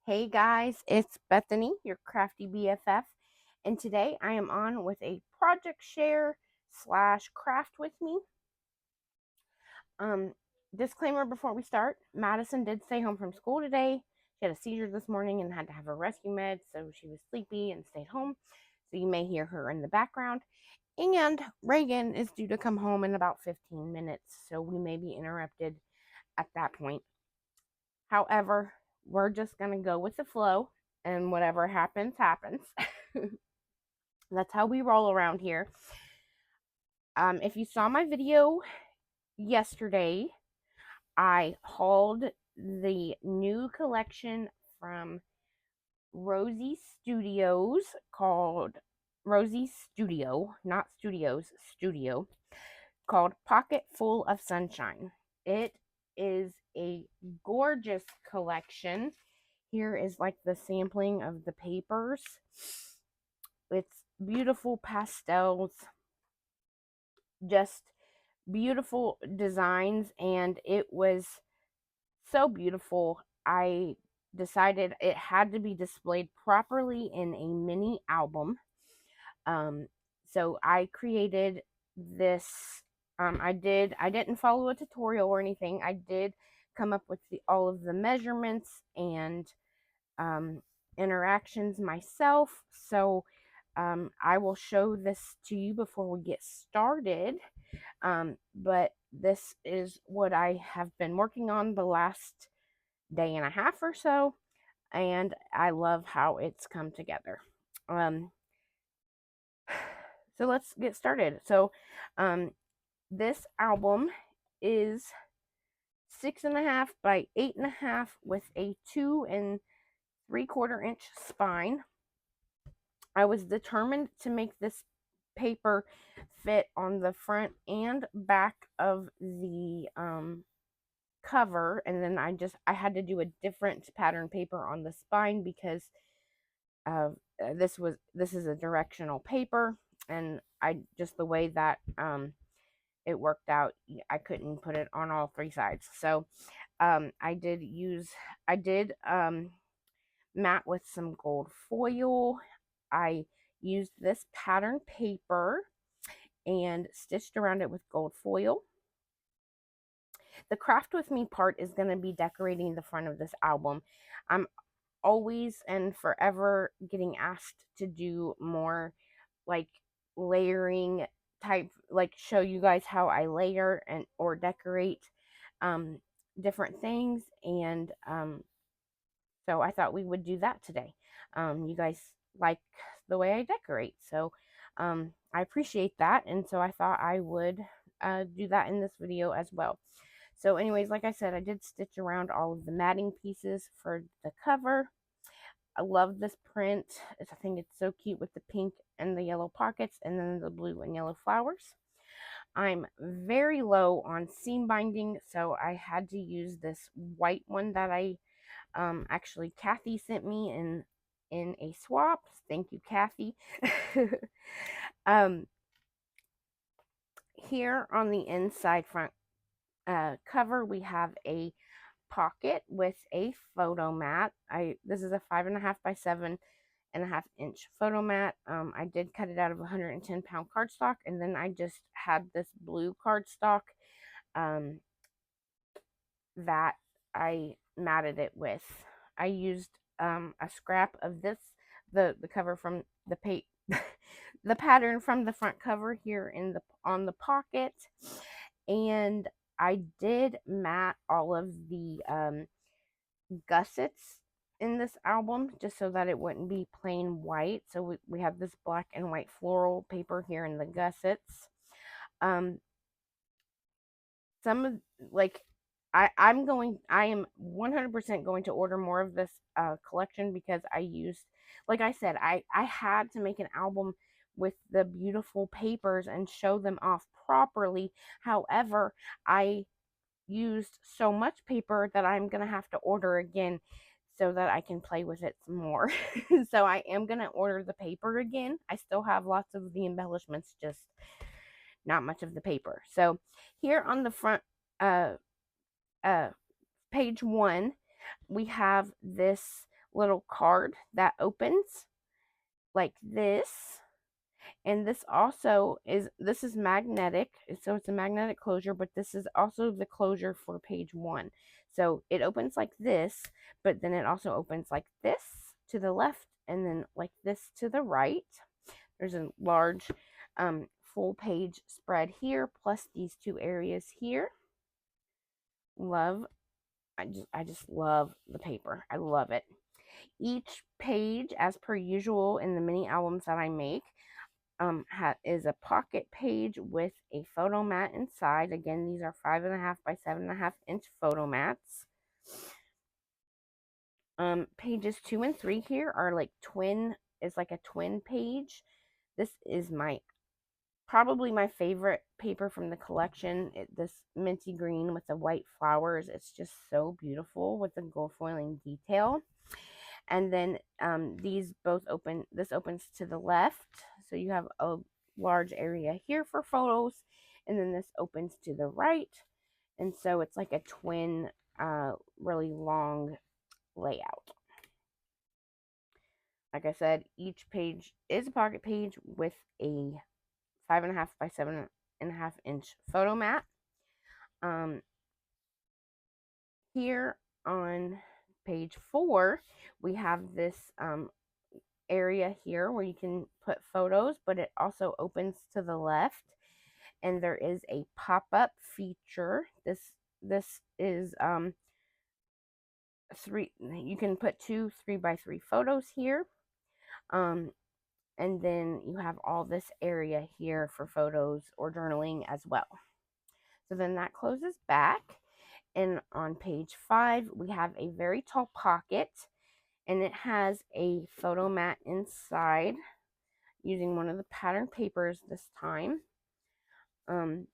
Hey guys, it's Bethany, your crafty BFF, and today I am on with a project share slash craft with me. Um, Disclaimer before we start: Madison did stay home from school today. She had a seizure this morning and had to have a rescue med, so she was sleepy and stayed home. So you may hear her in the background. And Reagan is due to come home in about 15 minutes, so we may be interrupted at that point. However, we're just going to go with the flow and whatever happens, happens. That's how we roll around here. If you saw my video yesterday, I hauled the new collection from Rosie Studios called Rosie Studio, not Studios, Studio, called Pocket Full of Sunshine. It is a gorgeous collection. Here is like the sampling of the papers. It's beautiful pastels, just beautiful designs, and it was so beautiful. I decided it had to be displayed properly in a mini album. Um, so I created this. I didn't follow a tutorial or anything. I did come up with all of the measurements and um, interactions myself. So I will show this to you before we get started. But this is what I have been working on the last day and a half or so, and I love how it's come together. Um, so let's get started. So, this album is 6.5 by 8.5 with a 2 3/4 inch spine. I was determined to make this paper fit on the front and back of the cover, and then I had to do a different pattern paper on the spine because this is a directional paper, and I just the way that it worked out, I couldn't put it on all three sides. So I did matte with some gold foil. I used this pattern paper and stitched around it with gold foil. The craft with me part is going to be decorating the front of this album. I'm always and forever getting asked to do more like layering type, like show you guys how I layer and or decorate um different things, and so I thought we would do that today. You guys like the way I decorate, so I appreciate that, and so I thought I would do that in this video as well. So anyways, like I said, I did stitch around all of the matting pieces for the cover. I love this print. I think it's so cute with the pink and the yellow pockets and then the blue and yellow flowers. I'm very low on seam binding, so I had to use this white one that I actually Kathy sent me in a swap. Thank you, Kathy. um, Here on the inside front cover, we have a pocket with a photo mat. This is a 5.5 by 7.5 inch photo mat. I did cut it out of 110-pound cardstock, and then I just had this blue cardstock that I matted it with. I used a scrap of the cover from the pattern from the front cover here on the pocket, and I did mat all of the gussets in this album just so that it wouldn't be plain white. So we have this black and white floral paper here in the gussets. Some of like I am 100% going to order more of this collection because like I said, I had to make an album with the beautiful papers and show them off properly. However, I used so much paper that I'm going to have to order again so that I can play with it some more. So I am going to order the paper again. I still have lots of the embellishments, just not much of the paper. So here on the front uh, page 1, we have this little card that opens like this. And this also this is magnetic, so it's a magnetic closure, but this is also the closure for page 1. So it opens like this, but then it also opens like this to the left and then like this to the right. There's a large full page spread here, plus these 2 areas here. Love, I just love the paper. I love it. Each page, as per usual in the mini albums that I make, is a pocket page with a photo mat inside. Again, these are 5.5 by 7.5 inch photo mats. Pages 2 and 3 here are like a twin page. This is probably my favorite paper from the collection. This minty green with the white flowers. It's just so beautiful with the gold foiling detail. And then these both open. This opens to the left, so you have a large area here for photos, and then this opens to the right, and so it's like a twin really long layout. Like I said, each page is a pocket page with a 5.5 by 7.5 inch photo mat. Here on page 4 we have this area here where you can put photos, but it also opens to the left, and there is a pop-up feature. This is you can put 2 3x3 photos here, and then you have all this area here for photos or journaling as well. So then that closes back, and on page 5 we have a very tall pocket, and it has a photo mat inside using one of the pattern papers this time. And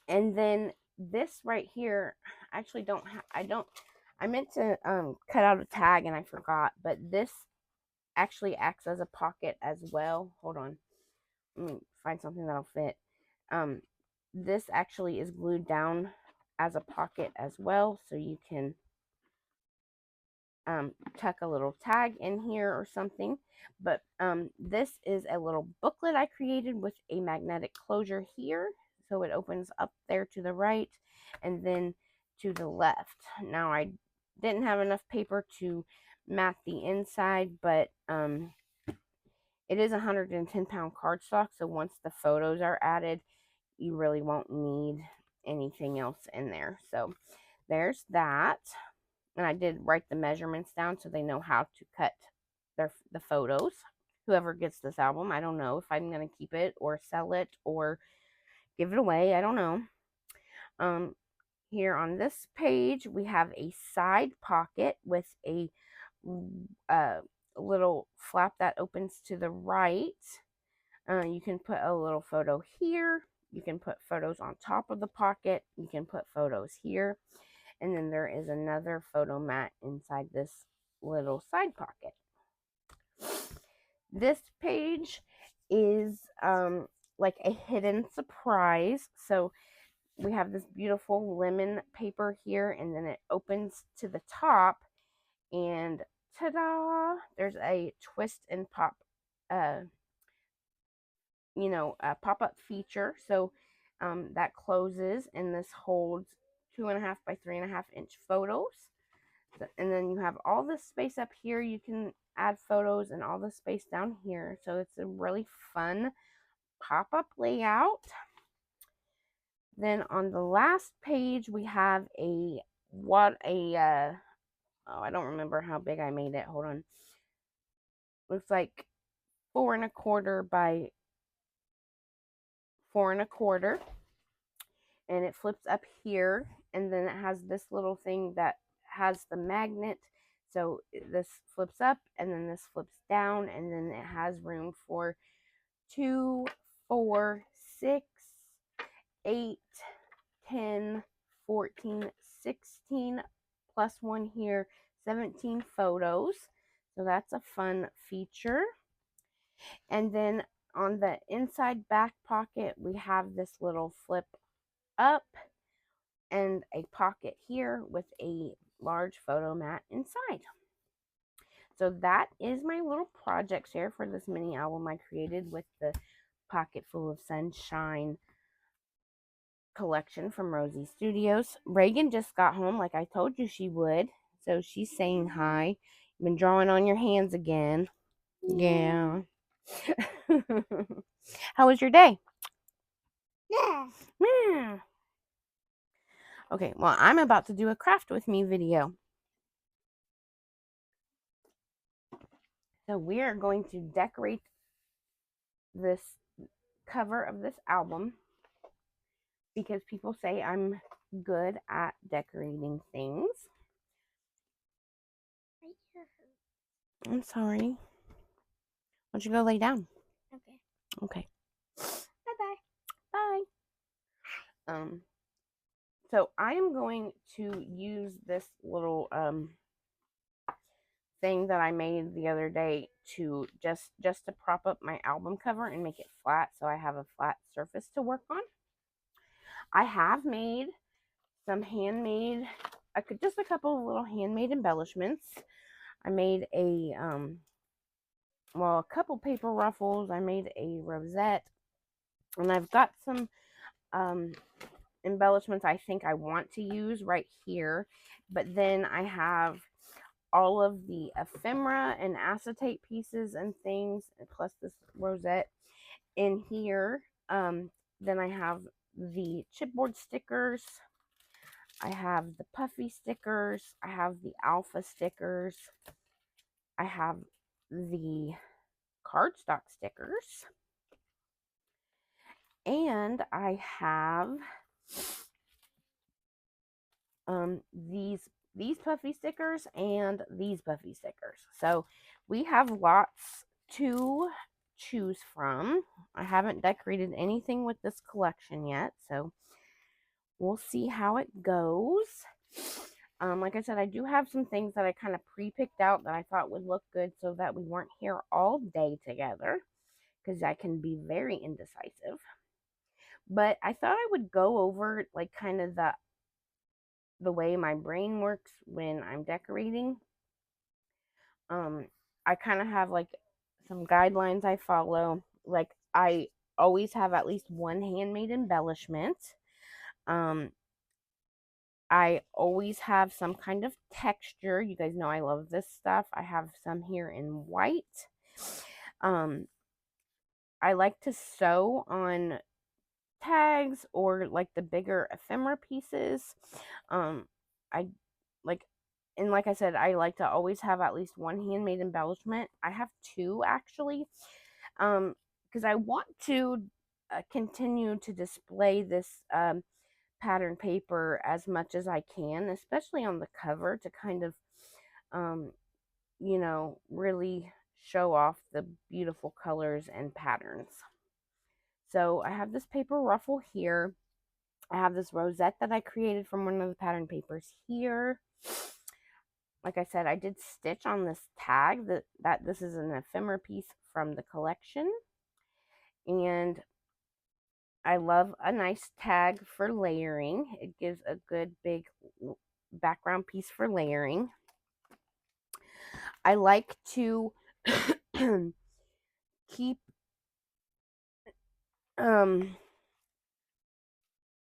then this right here, I actually I meant to cut out a tag and I forgot, but this actually acts as a pocket as well. Hold on, let me find something that'll fit. This actually is glued down as a pocket as well, so you can tuck a little tag in here or something. But this is a little booklet I created with a magnetic closure here, so it opens up there to the right and then to the left. Now I didn't have enough paper to mat the inside, but it is 110-pound cardstock, so once the photos are added, you really won't need anything else in there. So there's that. And I did write the measurements down so they know how to cut the photos. Whoever gets this album, I don't know if I'm going to keep it or sell it or give it away. I don't know. Here on this page, we have a side pocket with a little flap that opens to the right. You can put a little photo here. You can put photos on top of the pocket. You can put photos here. And then there is another photo mat inside this little side pocket. This page is like a hidden surprise. So we have this beautiful lemon paper here, and then it opens to the top, and ta-da! There's a twist and pop, pop-up feature. So that closes, and this holds 2.5 by 3.5 inch photos. And then you have all this space up here. You can add photos, and all this space down here. So it's a really fun pop-up layout. Then on the last page, we have I don't remember how big I made it. Hold on. Looks like 4.25 by 4.25. And it flips up here, and then it has this little thing that has the magnet. So this flips up, and then this flips down, and then it has room for 2, 4, 6, 8, 10, 14, 16, plus 1 here, 17 photos. So that's a fun feature. And then on the inside back pocket, we have this little flip up and a pocket here with a large photo mat inside. So that is my little project share for this mini album I created with the Pocket Full of Sunshine collection from Rosie Studios. Reagan just got home like I told you she would. So she's saying hi. You've been drawing on your hands again. Yeah. How was your day? Yeah. Okay, well, I'm about to do a craft with me video. So we are going to decorate this cover of this album because people say I'm good at decorating things. I'm sorry. Why don't you go lay down? Okay. Okay. Bye-bye. Bye. So I am going to use this little thing that I made the other day to just to prop up my album cover and make it flat so I have a flat surface to work on. I have made some handmade, just a couple of little handmade embellishments. I made a couple paper ruffles. I made a rosette, and I've got some embellishments I think I want to use right here. But then I have all of the ephemera and acetate pieces and things, plus this rosette in here. Then I have the chipboard stickers. I have the puffy stickers. I have the alpha stickers. I have the cardstock stickers. And I have these puffy stickers and these puffy stickers. So we have lots to choose from. I haven't decorated anything with this collection yet, so we'll see how it goes. Like I said, I do have some things that I kind of pre-picked out that I thought would look good so that we weren't here all day together, because I can be very indecisive. But I thought I would go over like kind of the way my brain works when I'm decorating. I kind of have like some guidelines I follow. Like I always have at least one handmade embellishment. Um, I always have some kind of texture. You guys know I love this stuff. I have some here in white. Um, I like to sew on tags or like the bigger ephemera pieces. I like, and like I said, I like to always have at least one handmade embellishment. I have two actually, because I want to continue to display this pattern paper as much as I can, especially on the cover to kind of, um, really show off the beautiful colors and patterns. So I have this paper ruffle here. I have this rosette that I created from one of the pattern papers here. Like I said, I did stitch on this tag that this is an ephemera piece from the collection. And I love a nice tag for layering. It gives a good big background piece for layering. I like to keep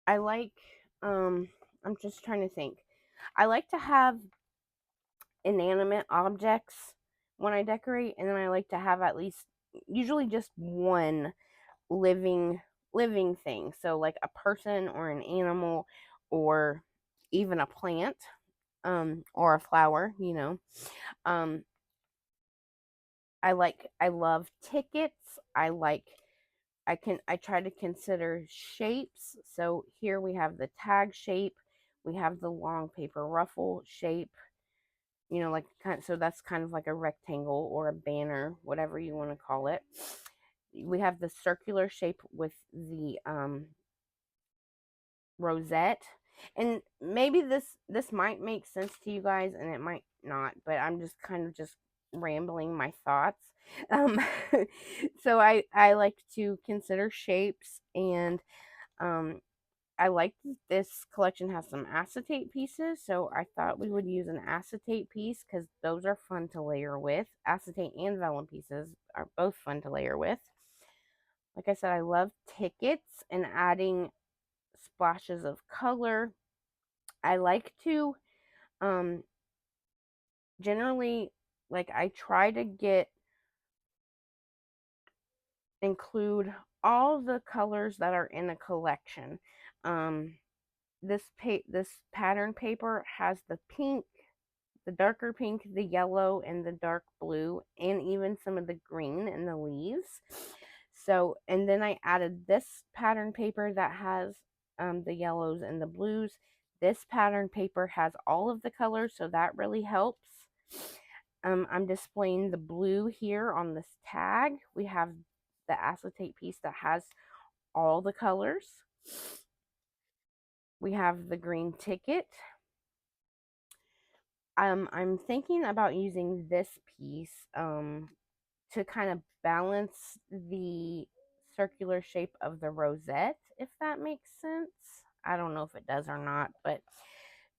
I like I'm just trying to think. I like to have inanimate objects when I decorate, and then I like to have at least usually just one living thing. So like a person or an animal or even a plant or a flower, Um I love tickets. I try to consider shapes. So here we have the tag shape, we have the long paper ruffle shape, like so that's kind of like a rectangle or a banner, whatever you want to call it. We have the circular shape with the rosette. And maybe this might make sense to you guys and it might not, but I'm just kind of just rambling my thoughts. Um so I like to consider shapes, and I like this collection has some acetate pieces, so I thought we would use an acetate piece because those are fun to layer with. Acetate and vellum pieces are both fun to layer with. Like I said, I love tickets and adding splashes of color. I like to um generally, like, I try to include all the colors that are in a collection. Um this pattern paper has the pink, the darker pink, the yellow, and the dark blue, and even some of the green in the leaves. So, and then I added this pattern paper that has the yellows and the blues. This pattern paper has all of the colors, so that really helps. I'm displaying the blue here on this tag. We have the acetate piece that has all the colors. We have the green ticket. I'm thinking about using this piece to kind of balance the circular shape of the rosette, if that makes sense. I don't know if it does or not, but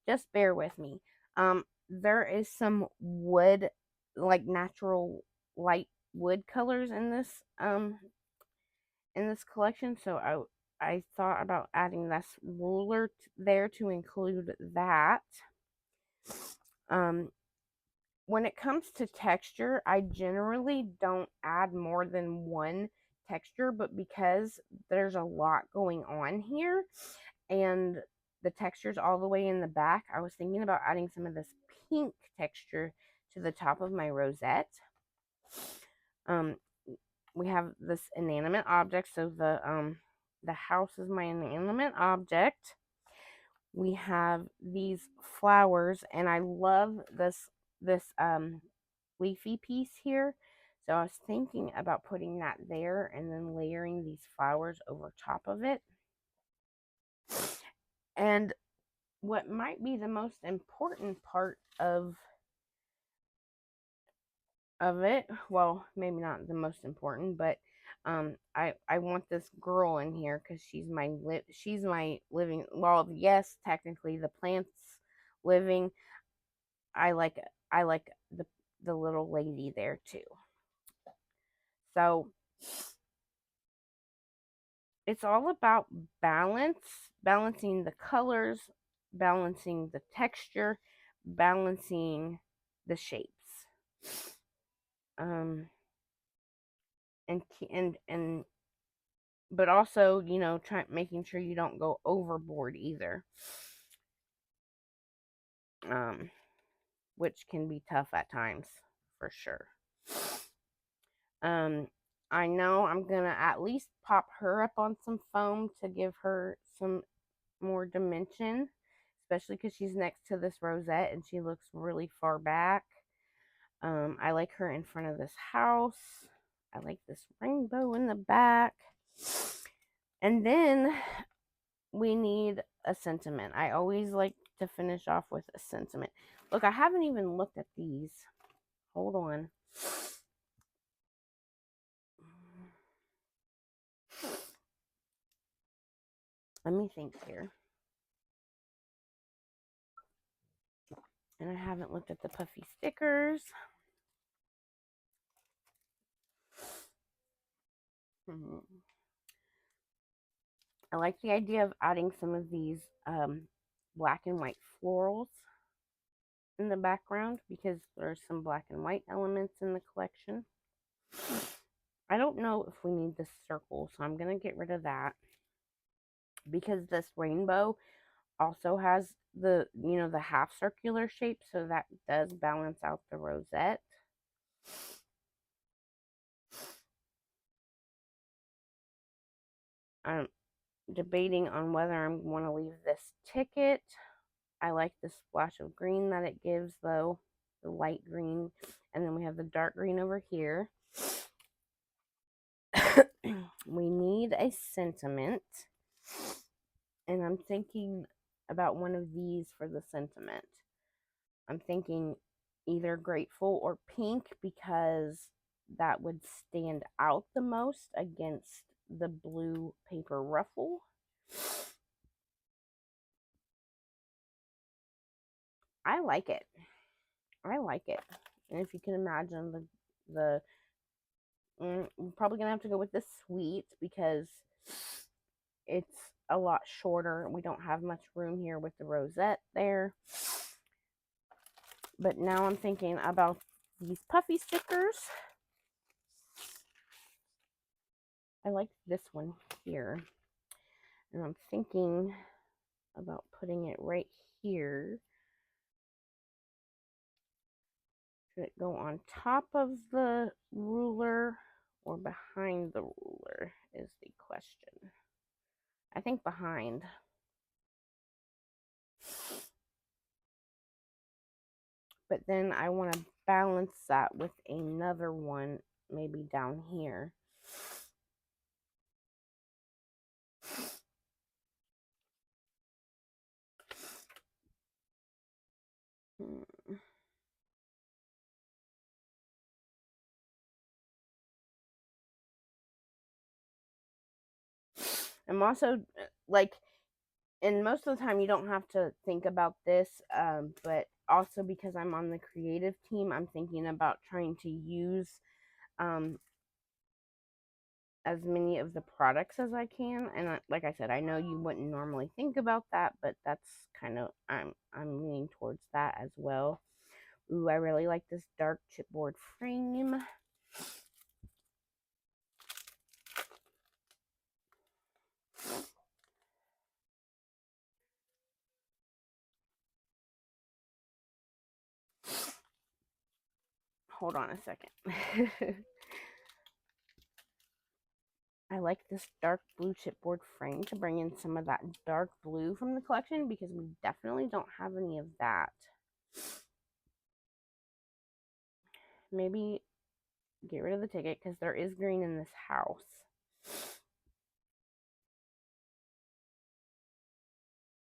just bear with me. There is some wood, like natural light wood colors in this collection, so I thought about adding this ruler there to include that. Um, when it comes to texture, I generally don't add more than one texture, but because there's a lot going on here and the texture's all the way in the back, I was thinking about adding some of this pink texture to the top of my rosette. Um, we have this inanimate object, so the house is my inanimate object. We have these flowers, and I love this leafy piece here. So I was thinking about putting that there and then layering these flowers over top of it. And what might be the most important part of it, well, maybe not the most important, but I want this girl in here because she's my living, well, yes, technically the plant's living. I like I like the little lady there too. So it's all about balancing the colors, balancing the texture, balancing the shapes. Um and but also, making sure you don't go overboard either. Um which can be tough at times for sure. Um I know I'm going to at least pop her up on some foam to give her some more dimension, especially because she's next to this rosette and she looks really far back. I like her in front of this house. I like this rainbow in the back. And then we need a sentiment. I always like to finish off with a sentiment. Look, I haven't even looked at these. Hold on. Let me think here. And I haven't looked at the puffy stickers. I like the idea of adding some of these black and white florals in the background because there's some black and white elements in the collection. I don't know if we need this circle, so I'm going to get rid of that because this rainbow also has the half circular shape, so that does balance out the rosette. I'm debating on whether I'm going to leave this ticket. I like the splash of green that it gives, though, the light green, and then we have the dark green over here. We need a sentiment, and I'm thinking about one of these for the sentiment. I'm thinking either grateful or pink because that would stand out the most against the blue paper ruffle. I like it. I like it. And if you can imagine the we're probably gonna have to go with the sweet because it's a lot shorter. We don't have much room here with the rosette there. But now I'm thinking about these puffy stickers. I like this one here. And I'm thinking about putting it right here. Should it go on top of the ruler or behind the ruler is the question. I think behind. But then I want to balance that with another one maybe down here. I'm also like, and most of the time you don't have to think about this, but also because I'm on the creative team, I'm thinking about trying to use as many of the products as I can. And like I said, I know you wouldn't normally think about that, but that's kind of, I'm leaning towards that as well. Ooh, I really like this dark chipboard frame. Hold on a second. I like this dark blue chipboard frame to bring in some of that dark blue from the collection because we definitely don't have any of that. Maybe get rid of the ticket because there is green in this house.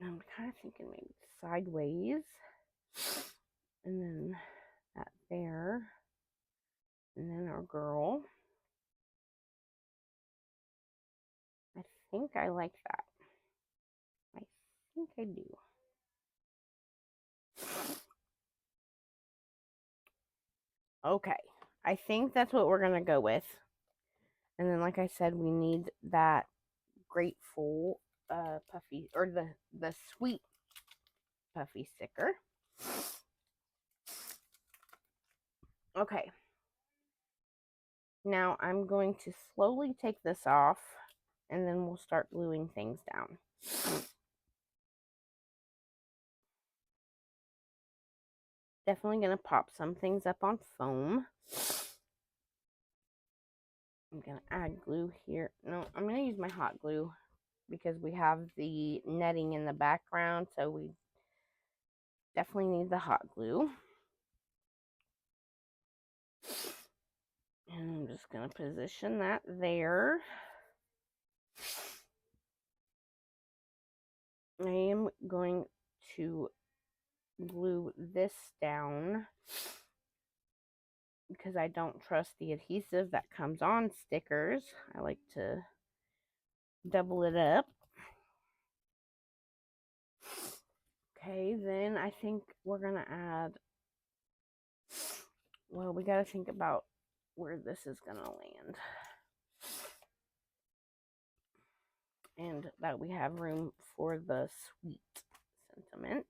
I'm kind of thinking maybe sideways. And then that there. And then our girl. I think I like that. I think I do. Okay. I think that's what we're going to go with. And then, like I said, we need that grateful puffy, or the sweet puffy sticker. Okay. Now I'm going to slowly take this off and then we'll start gluing things down. Definitely going to pop some things up on foam. I'm going to add glue here. No, I'm going to use my hot glue because we have the netting in the background, so we definitely need the hot glue. And I'm just going to position that there. I am going to glue this down because I don't trust the adhesive that comes on stickers. I like to double it up. Okay, then I think we're going to add, well, we got to think about where this is going to land. And that we have room for the sweet sentiment.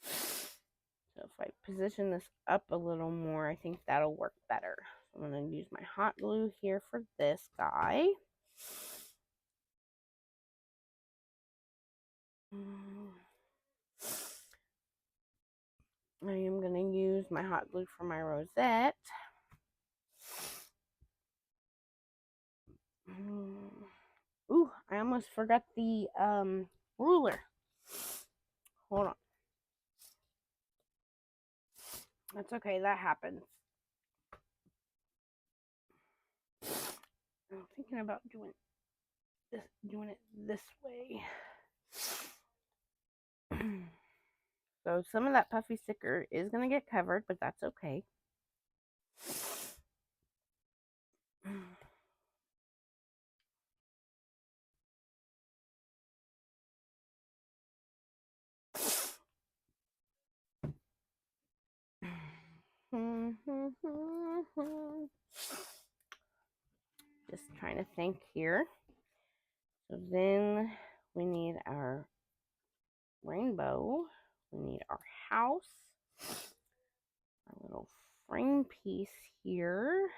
So if I position this up a little more, I think that'll work better. So I'm going to use my hot glue here for this guy. I am going to use my hot glue for my rosette. Ooh, I almost forgot the ruler. Hold on. That's okay, that happens. I'm thinking about doing it this way. So some of that puffy sticker is going to get covered, but that's okay. Just trying to think here. So then we need our rainbow. We need our house. Our little frame piece here.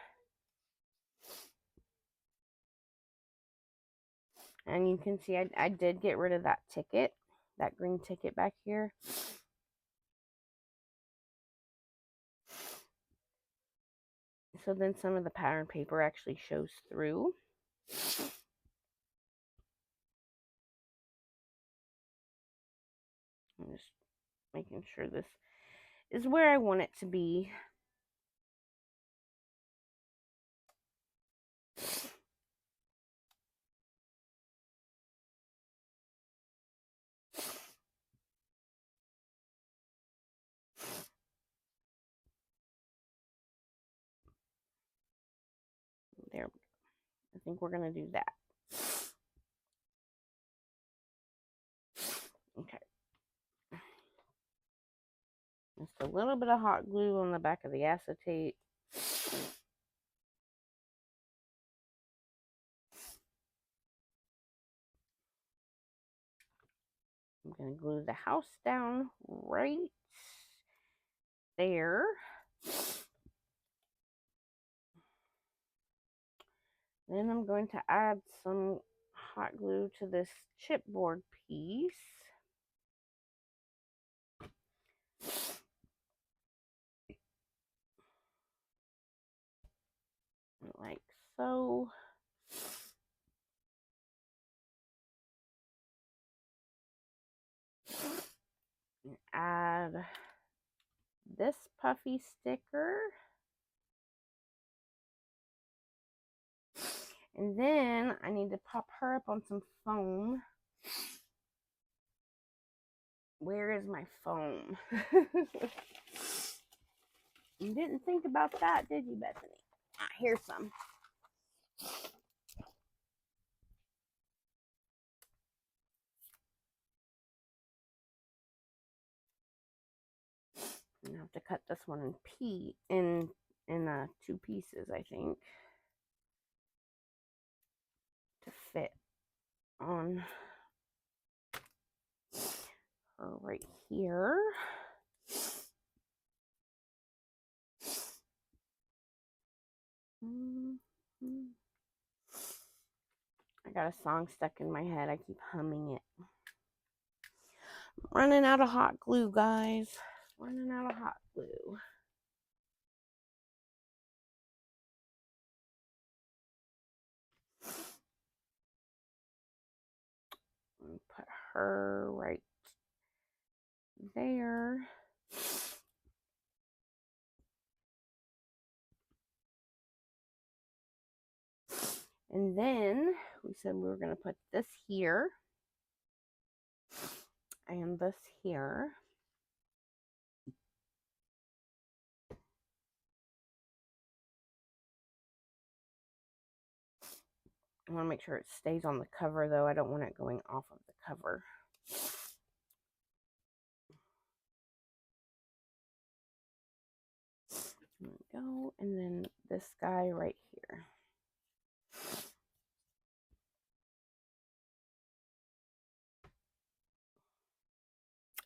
And you can see I did get rid of that ticket, that green ticket back here. So then some of the pattern paper actually shows through. I'm just making sure this is where I want it to be. There, I think we're going to do that. Okay. Just a little bit of hot glue on the back of the acetate. I'm going to glue the house down right there. Then I'm going to add some hot glue to this chipboard piece. Like so. And add this puffy sticker. And then I need to pop her up on some foam. Where is my foam? You didn't think about that, did you, Bethany? Ah, here's some. I have to cut this one in two pieces, I think, to fit on her right here. I got a song stuck in my head. I keep humming it. I'm running out of hot glue, guys. Running out of hot glue. Put her right there. And then we said we were going to put this here and this here. I want to make sure it stays on the cover, though. I don't want it going off of the cover. There we go. And then this guy right here.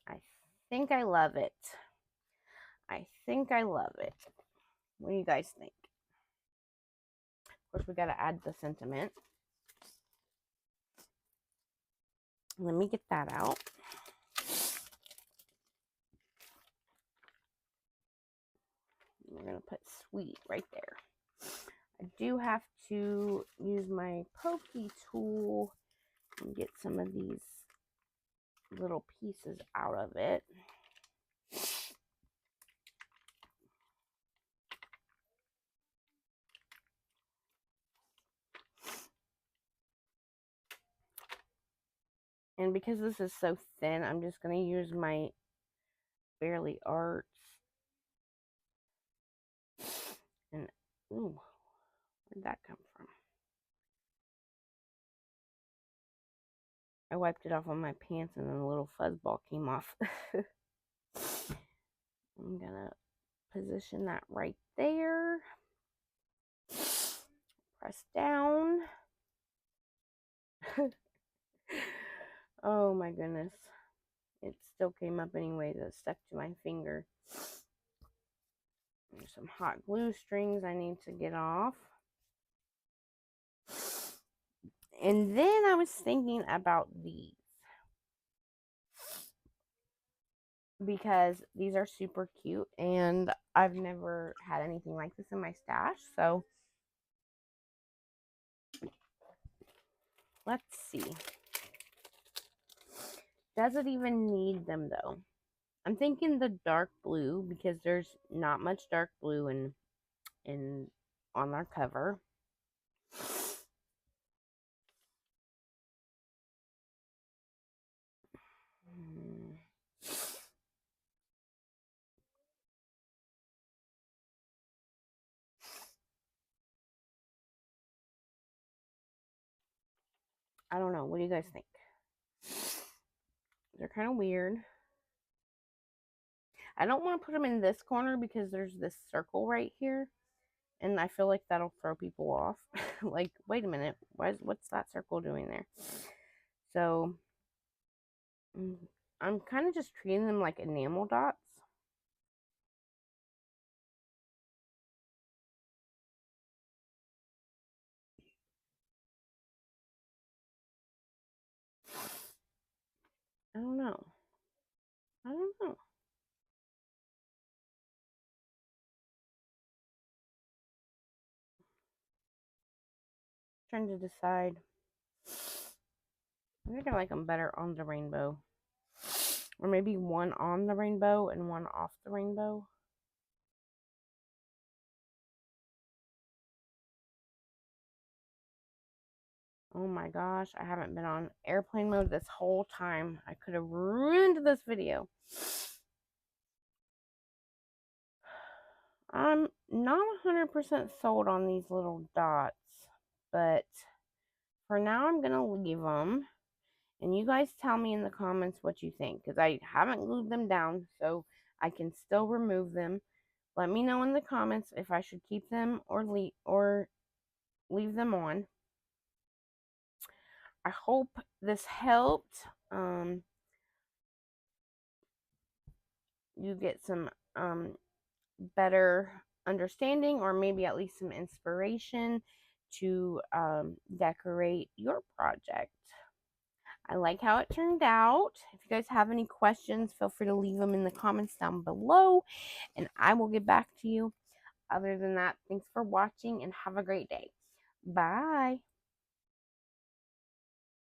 I think I love it. I think I love it. What do you guys think? Of course, we got to add the sentiment. Let me get that out. We're going to put sweet right there. I do have to use my pokey tool and get some of these little pieces out of it. And because this is so thin, I'm just going to use my Bearly Arts. And, ooh, where'd that come from? I wiped it off on my pants and then a little fuzzball came off. I'm going to position that right there. Press down. Oh my goodness. It still came up anyways. It stuck to my finger. There's some hot glue strings I need to get off. And then I was thinking about these, because these are super cute and I've never had anything like this in my stash. So let's see. Does it even need them though? I'm thinking the dark blue, because there's not much dark blue in on our cover. I don't know. What do you guys think? They're kind of weird. I don't want to put them in this corner because there's this circle right here. And I feel like that'll throw people off. Like, wait a minute. What's that circle doing there? So, I'm kind of just treating them like enamel dots. I don't know. I don't know. Trying to decide. I think I like them better on the rainbow. Or maybe one on the rainbow and one off the rainbow. Oh my gosh, I haven't been on airplane mode this whole time. I could have ruined this video. I'm not 100% sold on these little dots, but for now I'm going to leave them. And you guys tell me in the comments what you think, because I haven't glued them down, so I can still remove them. Let me know in the comments if I should keep them or leave them on. I hope this helped. You get some better understanding, or maybe at least some inspiration to decorate your project. I like how it turned out. If you guys have any questions, feel free to leave them in the comments down below, and I will get back to you. Other than that, thanks for watching and have a great day. Bye.